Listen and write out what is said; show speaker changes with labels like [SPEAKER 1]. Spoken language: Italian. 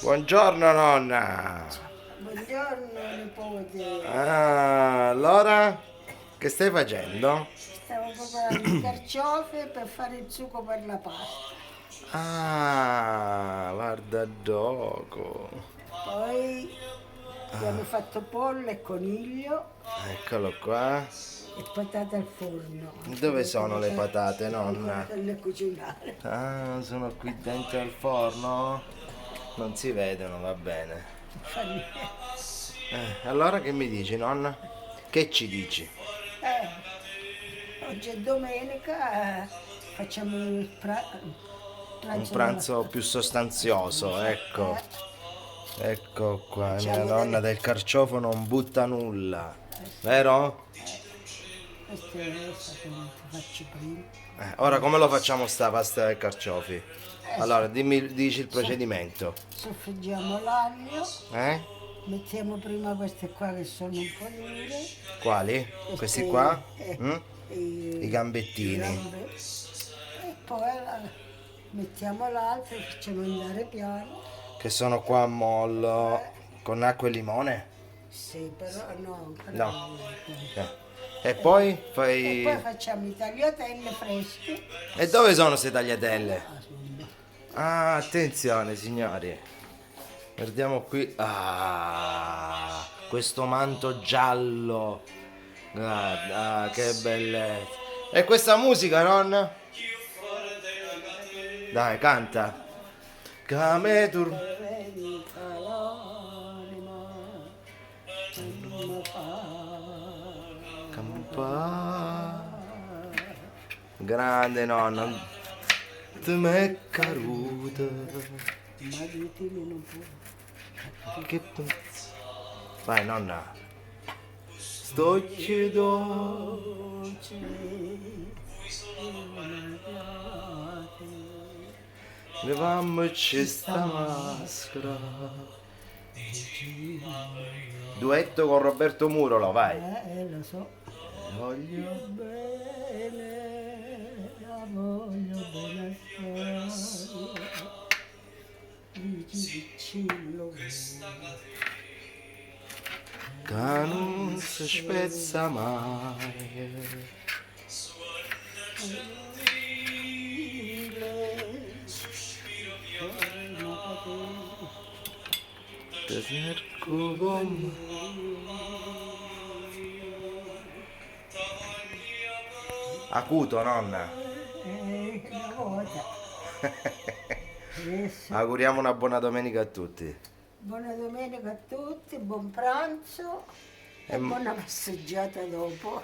[SPEAKER 1] Buongiorno nonna.
[SPEAKER 2] Buongiorno nipote,
[SPEAKER 1] Allora, che stai facendo?
[SPEAKER 2] stavo preparando i carciofi per fare il sugo per la pasta.
[SPEAKER 1] Guarda dopo.
[SPEAKER 2] Poi abbiamo fatto pollo e coniglio
[SPEAKER 1] Eccolo qua.
[SPEAKER 2] e patate al forno.
[SPEAKER 1] Dove sono le patate, nonna?
[SPEAKER 2] Le cucinare.
[SPEAKER 1] Sono qui dentro al forno. Non si vedono, va bene.
[SPEAKER 2] Fa niente.
[SPEAKER 1] Allora che mi dici, nonna? Che ci dici?
[SPEAKER 2] Oggi è domenica, facciamo il
[SPEAKER 1] Un
[SPEAKER 2] pranzo
[SPEAKER 1] pranzo più sostanzioso, ecco. Ecco qua, mia
[SPEAKER 2] Facciamo
[SPEAKER 1] nonna
[SPEAKER 2] delle-
[SPEAKER 1] del carciofo non butta nulla, vero?
[SPEAKER 2] Questo è stato che faccio prima.
[SPEAKER 1] Ora come lo facciamo sta pasta ai carciofi? Allora, dici il procedimento.
[SPEAKER 2] Soffriggiamo l'aglio,
[SPEAKER 1] Eh?
[SPEAKER 2] mettiamo prima queste qua che sono un po' dure.
[SPEAKER 1] Quali? Questi
[SPEAKER 2] Queste,
[SPEAKER 1] qua?
[SPEAKER 2] eh,
[SPEAKER 1] Mm?
[SPEAKER 2] i
[SPEAKER 1] I gambettini.
[SPEAKER 2] gambe. E poi mettiamo l'altro e facciamo andare piano.
[SPEAKER 1] Che sono qua a mollo con acqua e limone?
[SPEAKER 2] Sì, però no, ancora
[SPEAKER 1] No.
[SPEAKER 2] non è.
[SPEAKER 1] E poi
[SPEAKER 2] E poi
[SPEAKER 1] fai...
[SPEAKER 2] facciamo i tagliatelle fresche.
[SPEAKER 1] E dove sono queste tagliatelle?
[SPEAKER 2] Ah, sono-
[SPEAKER 1] Attenzione signori. Guardiamo qui. Questo manto giallo. Guarda, che bellezza. E questa musica, nonna? Dai, canta. Cametur.
[SPEAKER 2] Venga l'anima, non fa.
[SPEAKER 1] Campa. Grande nonna. Te me caruta.
[SPEAKER 2] Ma di te non può.
[SPEAKER 1] Che... Vai, nonna. Sto chiedo.
[SPEAKER 2] Dolce,
[SPEAKER 1] Levammoci sta maschera. Duetto con Roberto Murolo, vai.
[SPEAKER 2] lo so.
[SPEAKER 1] Voglio.
[SPEAKER 2] Bene, la voglio bene assai. Dici piccillo,
[SPEAKER 1] Che non si spezza mai. Te cerco con... Acuto, nonna.
[SPEAKER 2] una volta. Adesso,
[SPEAKER 1] Auguriamo una buona domenica a tutti.
[SPEAKER 2] buona domenica a tutti, buon pranzo e buona passeggiata dopo.